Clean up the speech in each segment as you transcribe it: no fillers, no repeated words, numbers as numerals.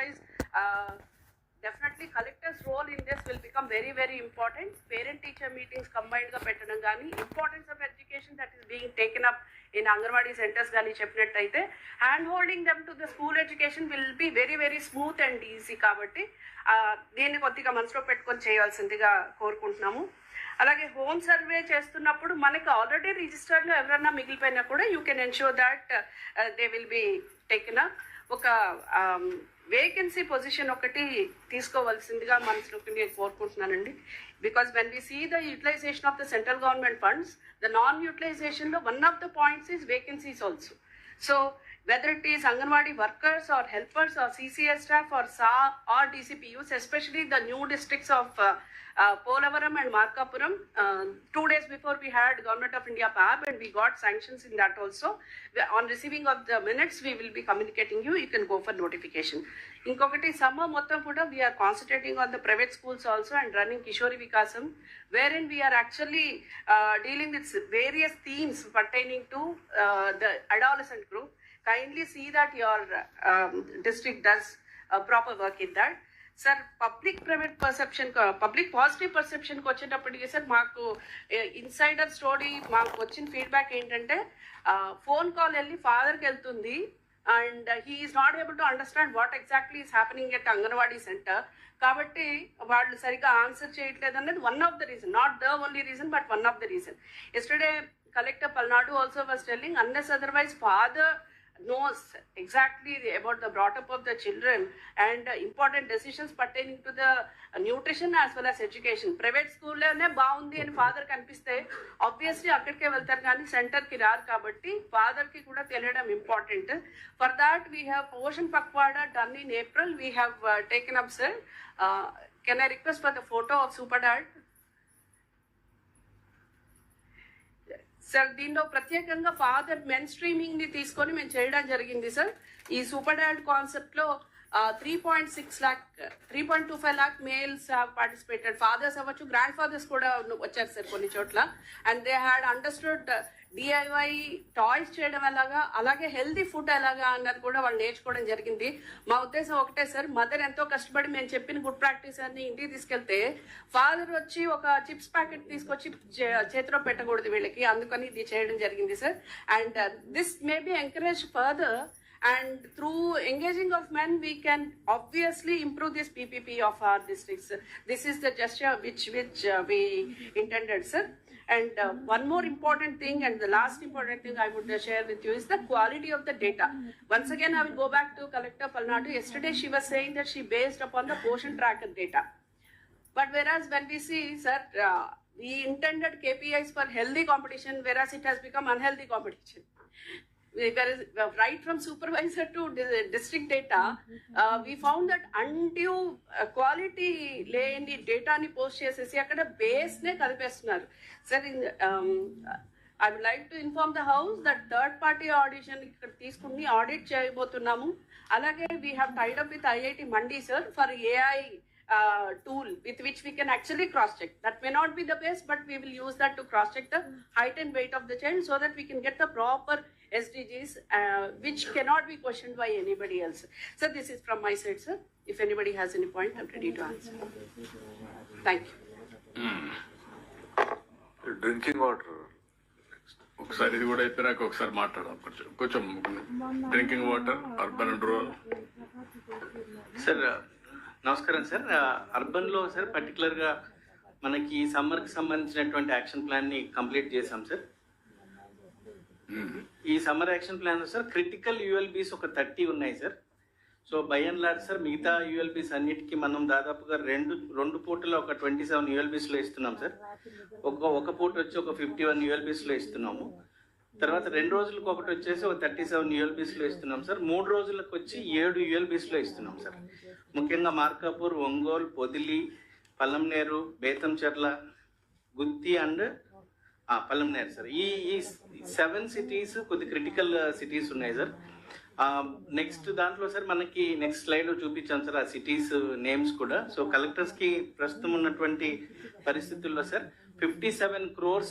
otherwise definitely collector's role in this will become very, very important. Parent teacher meetings combined ga pettanam gaani, importance of education that is being taken up in Anganwadi centers gaani cheppinattu hand holding them to the school education will be very, very smooth and easy kabatti దీన్ని కొద్దిగా మనసులో పెట్టుకొని చేయాల్సిందిగా కోరుకుంటున్నాము. అలాగే home survey చేస్తున్నప్పుడు మనకి already రిజిస్టర్లో ఎవరన్నా మిగిలిపోయినా కూడా you can ensure that they will be taken up. ఒక వేకెన్సీ పొజిషన్ ఒకటి తీసుకోవాల్సిందిగా మనసులోకి నేను కోరుకుంటున్నానండి. Because when we see the utilization of the central government funds, the non యూటిలైజేషన్లో one of the points is vacancies also. So whether it is Anganwadi workers or helpers or CCS staff or SA or DCPUs, especially the new districts of Polavaram and Markapuram. 2 days before we had Government of India PAB and we got sanctions in that also. On receiving of the minutes, we will be communicating you. You can go for notification. Inkokati summer mottam kuda we are concentrating on the private schools also and running Kishori Vikasam, wherein we are actually dealing with various themes pertaining to the adolescent group. Kindly see that your district does proper work in that. Sir, public positive perception ko vachinappadiki sir maaku insider story maaku vachin feedback entante phone call elli father ki veltundi and he is not able to understand what exactly is happening at Anganwadi center. Kabatti vaadu sariga answer cheyatledu annadi one of the reason, not the only reason but one of the reason. Yesterday Collector Palnadu also was telling, unless otherwise father knows exactly about the brought up of the children and important decisions pertaining to the nutrition as well as education. Private school lone baagundi ani father kanipiste obviously akkadike veltaru gaani center ki raru kabatti father ki kuda teliyadam important. For that we have Ocean Pakwada done in April. We have taken up, sir. Can I request for the photo of Super Dad? Sir దీనిలో ప్రత్యేకంగా father men streaming ని తీసుకొని మేము చేయడం జరిగింది sir. ఈ super dad concept లో 3.25 lakh males participated. Fathers అవ్వచ్చు, గ్రాండ్ ఫాదర్స్ కూడా వచ్చారు సార్ కొన్ని చోట్ల. And they had understood DIY toys చేయడం ఎలాగా, అలాగే హెల్దీ ఫుడ్ ఎలాగా అన్నది కూడా వాళ్ళు నేర్చుకోవడం జరిగింది. మా ఉద్దేశం ఒకటే సార్, మదర్ ఎంతో కష్టపడి మేము చెప్పిన గుడ్ ప్రాక్టీస్ అన్ని ఇంటికి తీసుకెళ్తే ఫాదర్ వచ్చి ఒక చిప్స్ ప్యాకెట్ తీసుకొచ్చి చేతిలో పెట్టకూడదు వీళ్ళకి, అందుకని ఇది చేయడం జరిగింది sir. And this may be encourage further. And through engaging of men, we can obviously improve this PPP of our districts. This is the gesture which we intended, sir. And one more important thing, and the last important thing I would share with you is the quality of the data. Once again, I will go back to Collector Palnadu. Yesterday, she was saying that she based upon the portion tracker data. But whereas when we see, sir, we intended KPIs for healthy competition, whereas it has become unhealthy competition. Right from supervisor to district data, we found that undue quality లేని డేటాని post చేసేసి అక్కడ base నే కలిపేస్తున్నారు sir. I would like to inform the house that third party audition ఇక్కడ తీసుకుని audit చేయబోతున్నాము. అలాగే we have tied up with IIT Mandi sir for AI tool with which we can actually cross check. That may not be the best, but we will use that to cross check the height and weight of the child so that we can get the proper SDGs which cannot be questioned by anybody else. So this is from my side, sir. If anybody has any point, I'm ready to answer. Thank you. Drinking water. ఒకసారి ఇది కూడా అయిపోయినాక ఒకసారి మాట్లాడాలి కొంచెం. Drinking water urban and rural. Sir నమస్కారం sir. అర్బన్లో sir పర్టికులర్గా మనకి సమ్మర్కి సంబంధించినటువంటి యాక్షన్ ప్లాన్ని కంప్లీట్ చేశాం సార్. ఈ summer action plan sir critical ULBs ఒక 30 ఉన్నాయి sir. So by and large sir మిగతా ULBs అన్నిటికీ మనం దాదాపుగా రెండు పూటలో ఒక 27 ULBsలో ఇస్తున్నాం సార్. ఒక పూట వచ్చి ఒక 51 ULBsలో ఇస్తున్నాము. తర్వాత 2 రోజులకు ఒకటి వచ్చేసి ఒక 37 ULBsలో ఇస్తున్నాం సార్. 3 రోజులకు వచ్చి 7 ULBsలో ఇస్తున్నాం సార్. ముఖ్యంగా మార్కాపూర్, ఒంగోలు, పొదిలి, పల్లంనేరు, బేతంచెర్ల, గుత్తి అండ్ పల్లంనేరు సార్. ఈ 7 సిటీస్ కొద్ది క్రిటికల్ సిటీస్ ఉన్నాయి సార్. నెక్స్ట్ దాంట్లో సార్ మనకి నెక్స్ట్ స్లైడ్లో చూపించాం సార్ ఆ సిటీస్ నేమ్స్ కూడా. సో కలెక్టర్స్కి ప్రస్తుతం ఉన్నటువంటి పరిస్థితుల్లో సార్ 57 crores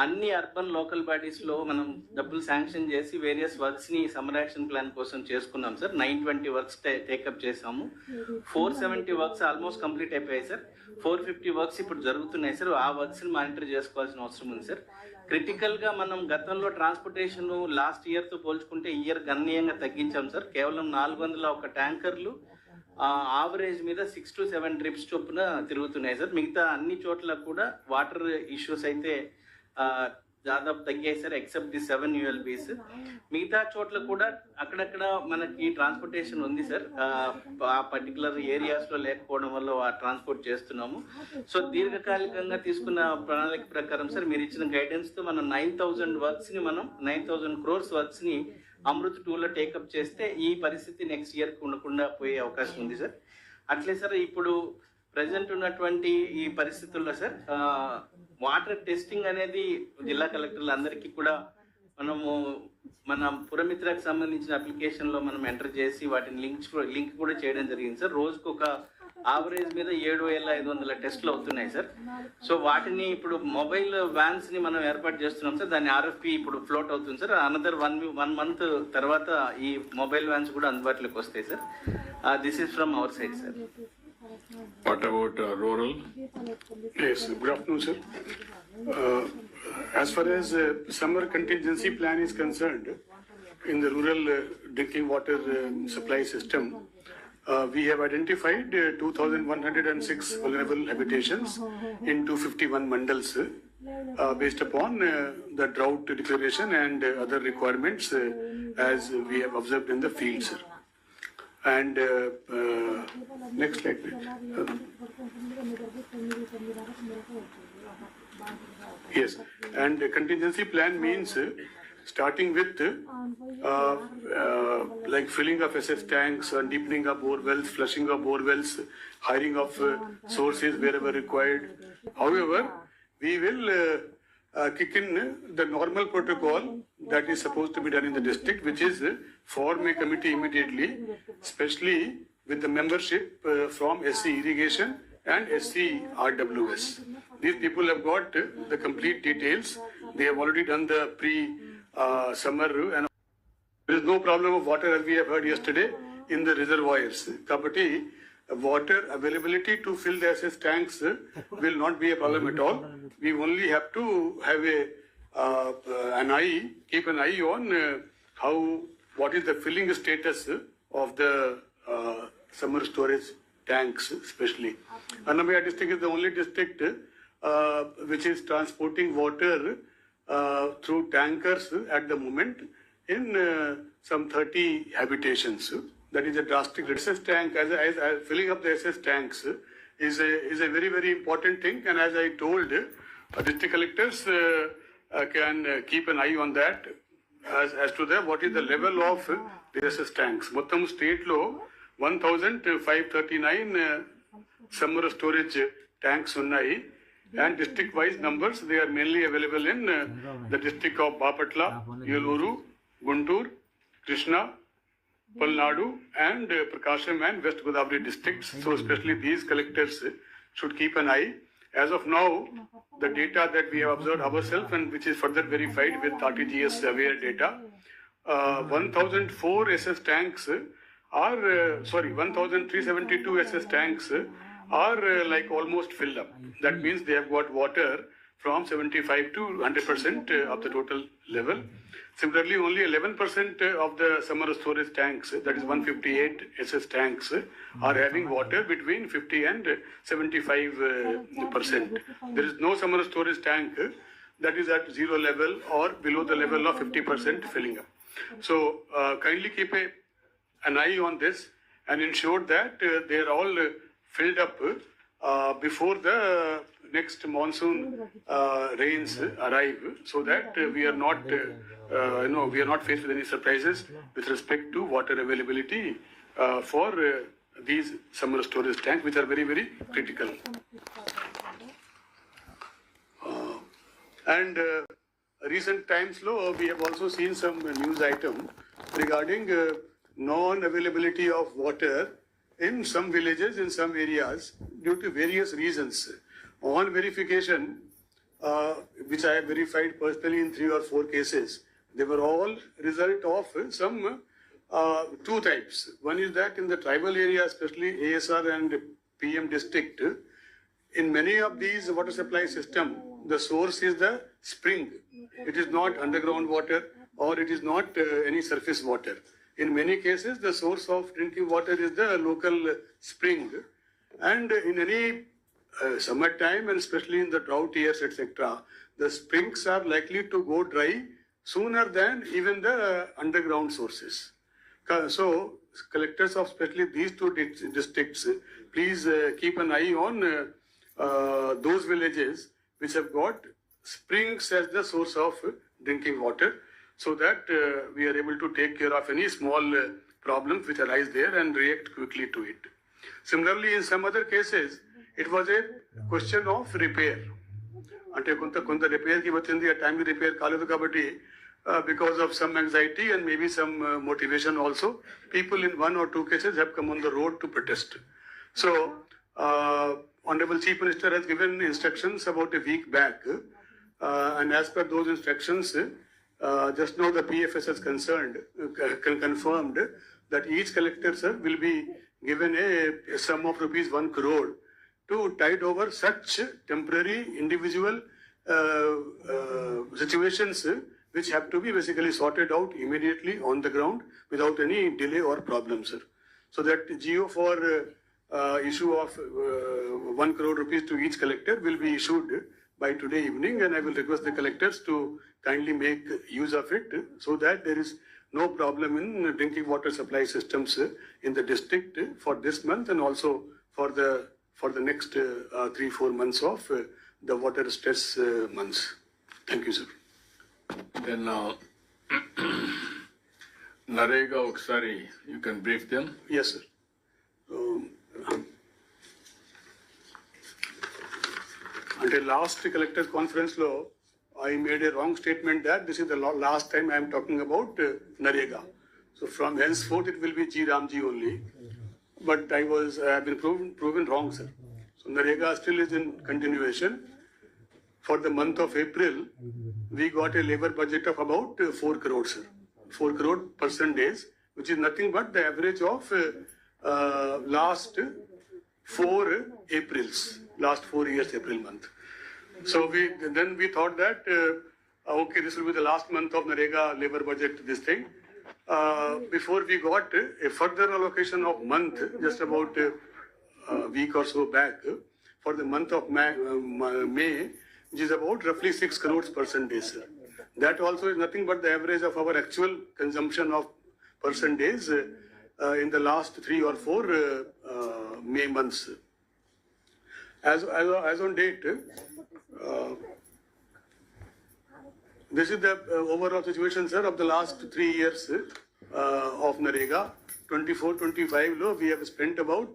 అన్ని అర్బన్ లోకల్ బాడీస్ లో మనం డబ్బులు శాంక్షన్ చేసి వేరియస్ వర్క్స్ ని సమ్మర్ యాక్షన్ ప్లాన్ కోసం చేసుకున్నాం సార్. 920 వర్క్స్ టేకప్ చేసాము. 470 వర్క్స్ ఆల్మోస్ట్ కంప్లీట్ అయిపోయాయి సార్. 450 వర్క్స్ ఇప్పుడు జరుగుతున్నాయి సార్. ఆ వర్క్స్ ని మానిటర్ చేసుకోవాల్సిన అవసరం ఉంది సార్. క్రిటికల్ గా మనం గతంలో ట్రాన్స్పోర్టేషన్ లాస్ట్ ఇయర్ తో పోల్చుకుంటే ఈ ఇయర్ గణనీయంగా తగ్గించాం సార్. కేవలం 401 ట్యాంకర్లు ఆవరేజ్ మీద 6 to 7 ట్రిప్స్ చొప్పున తిరుగుతున్నాయి సార్. మిగతా అన్ని చోట్ల కూడా వాటర్ ఇష్యూస్ అయితే దాదాపు తగ్గాయి సార్, ఎక్సెప్ట్ ది 7 ULBs. మిగతా చోట్ల కూడా అక్కడక్కడ మనకి ట్రాన్స్పోర్టేషన్ ఉంది సార్. ఆ పర్టికులర్ ఏరియాస్ లో లేకపోవడం వల్ల ట్రాన్స్పోర్ట్ చేస్తున్నాము. సో దీర్ఘకాలికంగా తీసుకున్న ప్రణాళిక ప్రకారం సార్ మీరు ఇచ్చిన గైడెన్స్ తో మనం 9,000 crores వర్క్స్ ని అమృత్ 2లో టేకప్ చేస్తే ఈ పరిస్థితి నెక్స్ట్ ఇయర్ కి ఉండకుండా పోయే అవకాశం ఉంది సార్. అట్లే సార్ ఇప్పుడు ప్రజెంట్ ఉన్నటువంటి ఈ పరిస్థితుల్లో సార్ వాటర్ టెస్టింగ్ అనేది జిల్లా కలెక్టర్లు అందరికీ కూడా మనము మన పురమిత్రకు సంబంధించిన అప్లికేషన్ లో మనం ఎంటర్ చేసి వాటిని లింక్ కూడా చేయడం జరిగింది సార్. రోజుకు ఒక ఆవరేజ్ మీద 7,500 టెస్ట్లు అవుతున్నాయి సార్. సో వాటిని ఇప్పుడు మొబైల్ వ్యాన్స్ ని మనం ఏర్పాటు చేస్తున్నాం సార్. దాని RFP ఇప్పుడు ఫ్లోట్ అవుతుంది సార్. అనదర్ 1 month తర్వాత ఈ మొబైల్ వ్యాన్స్ కూడా అందుబాటులోకి వస్తాయి sir. This is from our side sir. What about rural? Yes, good afternoon, sir. As far as summer contingency plan is concerned, in the rural drinking water supply system, we have identified 2,106 vulnerable habitations into 51 mandals based upon the drought declaration and other requirements as we have observed in the field, sir. And next slide, please. Yes, and the contingency plan means starting with like filling of SS tanks and deepening of bore wells, flushing of bore wells, hiring of sources wherever required. However, we will kick in the normal protocol that is supposed to be done in the district, which is form a committee immediately, especially with the membership from SC Irrigation and SC RWS. These people have got the complete details. They have already done the pre-summer and there is no problem of water, as we have heard yesterday, in the reservoirs. Kapati, water availability to fill the SS tanks will not be a problem at all. We only have to have keep an eye on what is the filling status of the summer storage tanks, especially. Annamaya district is the only district which is transporting water through tankers at the moment in some 30 habitations. That is a drastic SS tank. As filling up the SS tanks is a very, very important thing. And as I told, district collectors can keep an eye on that as to what is the level of the SS tanks. Mottam state lo 1,539 summer storage tanks unnai, and district wise numbers, they are mainly available in the district of Bapatla, Yeluru, Guntur, Krishna, Palnadu and Prakasham and West Godavari districts. So especially these collectors should keep an eye. As of now, the data that we have observed ourselves and which is further verified with RTGS aware data, 1,004 SS tanks are, 1,372 SS tanks are like almost filled up. That means they have got water from 75 to 100% of the total level. Similarly, only 11% of the summer storage tanks, that is 158 SS tanks, are having water between 50 and 75%. There is no summer storage tank that is at zero level or below the level of 50% filling up. So kindly keep an eye on this and ensure that they are all filled up before the next monsoon rains arrive, so that we are not faced with any surprises with respect to water availability for these summer storage tanks, which are very, very critical. And recent times, we have also seen some news item regarding non-availability of water in some villages, in some areas, due to various reasons. On verification, which I have verified personally in 3 or 4 cases, they were all result of some two types. One is that in the tribal area, especially ASR and PM district, in many of these water supply system, the source is the spring. It is not underground water or it is not any surface water. In many cases, the source of drinking water is the local spring. And in any summertime and especially in the drought years, etc., the springs are likely to go dry sooner than even the underground sources. So, collectors of especially these two districts, please keep an eye on those villages which have got springs as the source of drinking water, so that we are able to take care of any small problems which arise there and react quickly to it. Similarly, in some other cases, it was a question of repair. అంటే కొంత repair కి వచ్చింది, ఆ టైంకి repair కాలేదు కాబట్టి because of some anxiety and maybe some motivation also, people in 1 or 2 cases have come on the road to protest. So, Honorable Chief Minister has given instructions about a week back, and as per those instructions, just now the PFS has confirmed that each collector, sir, will be given a sum of rupees 1 crore to tide over such temporary individual situations which have to be basically sorted out immediately on the ground without any delay or problem, sir. So that GO for issue of 1 crore rupees to each collector will be issued by today evening, and I will request the collectors to kindly make use of it so that there is no problem in drinking water supply systems in the district for this month and also for the next 3-4 months of the water stress months. Thank you, sir. Then Narega ఒకసారి you can brief them. Yes, sir. Until last collectors conference law, I made a wrong statement that this is the last time I am talking about Narega. So from henceforth it will be G Ramji only. But I have been proven wrong, sir. So Narega still is in continuation. For the month of April, we got a labor budget of about 4 crore, sir. 4 crore person days, which is nothing but the average of last 4 Aprils, last 4 years April month. So we thought that okay, this will be the last month of Narega labor budget, this thing. Before we got a further allocation of month, just about a week or so back, for the month of May, which is about roughly 6 crores person days, sir. That also is nothing but the average of our actual consumption of person days in the last 3 or 4 May months. As on date, this is the overall situation, sir, of the last 3 years of Narega. 24-25 law, we have spent about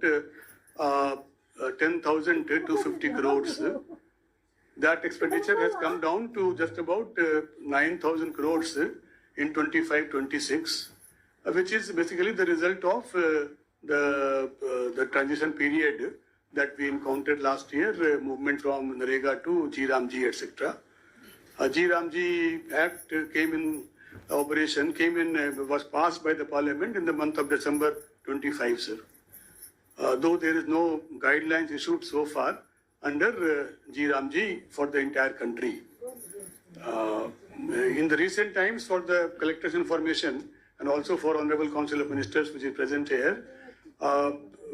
10,000 to 50 crores. That expenditure has come down to just about 9,000 crores in 25-26, which is basically the result of the transition period that we encountered last year, movement from Narega to G Ramji, etc. G Ramji Act came in operation, was passed by the Parliament in the month of December 25, sir. Though there is no guidelines issued so far under G Ramji for the entire country. In the recent times, for the collector's information and also for Honorable Council of Ministers, which is present here,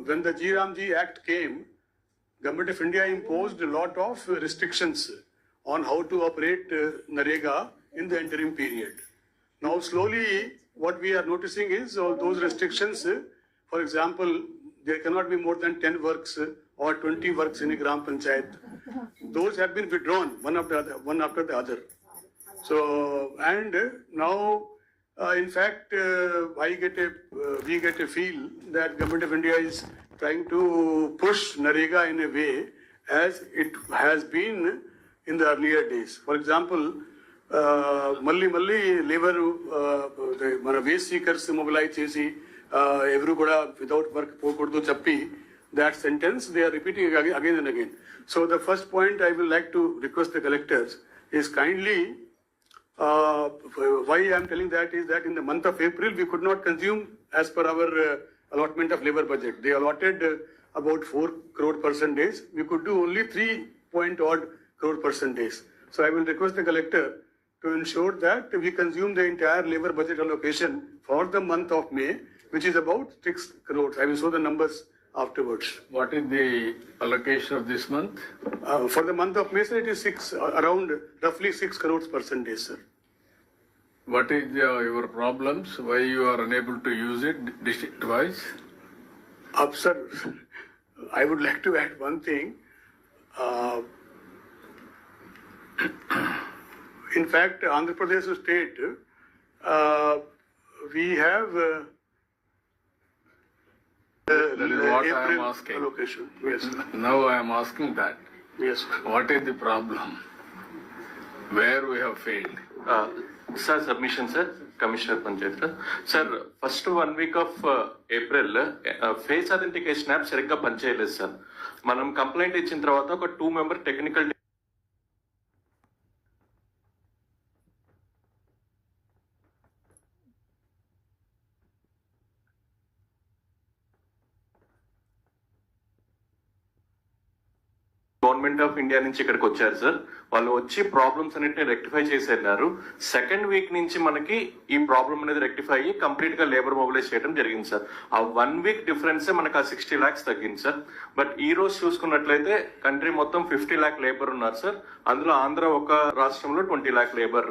when the G Ramji Act came, Government of India imposed a lot of restrictions on how to operate Narega in the interim period. Now, slowly, what we are noticing is all those restrictions, for example, there cannot be more than 10 works or 20 works in a Gram Panchayat. Those have been withdrawn one after the other. So, and now, in fact, we get a feel that Government of India is trying to push Narega in a way as it has been in the earlier days. For example, Malli labor, మన waste seekers mobilise చేసి ఎవరు కూడా without work పోకూడదు చెప్పి that sentence. They are repeating again and again. So the first point I will like to request the collectors is kindly, why I am telling that is that in the month of April, we could not consume as per our allotment of labor budget. They allotted about 4 crore person days. We could do only 3-point-odd crore person days. So I will request the collector to ensure that we consume the entire labor budget allocation for the month of May, which is about 6 crores. I will show the numbers afterwards. What is the allocation of this month? For the month of May, sir, it is around roughly 6 crores person days, sir. What is your problems? Why you are unable to use it district-wise? Sir, I would like to add one thing. In fact, Andhra Pradesh state, we have That is what I am April asking. allocation. Yes, Now I am asking that. yes. What is the problem? Where we have failed? Sir, submission, sir. Commissioner Panchayat. Sir, first 1 week of April, face authentication app సరిగ్గా పనిచేయలేదు sir. మనం complaint ఇచ్చిన తర్వాత ఒక 2-member technical government of India నుంచి ఇక్కడికి వచ్చారు sir. వాళ్ళు వచ్చి ప్రాబ్లమ్స్ అన్నిటిని రెక్టిఫై చేసి వెళ్ళారు. సెకండ్ వీక్ నుంచి మనకి ఈ ప్రాబ్లమ్ అనేది రెక్టిఫై అయ్యి కంప్లీట్ గా లేబర్ మొబిలైజ్ చేయడం జరిగింది సార్. ఆ 1 week డిఫరెన్సే మనకు ఆ 60 lakhs తగ్గింది సార్. బట్ ఈ రోజు చూసుకున్నట్లయితే కంట్రీ మొత్తం 50 lakh లేబర్ ఉన్నారు సార్. అందులో ఆంధ్ర ఒక రాష్ట్రంలో 20 lakh లేబర్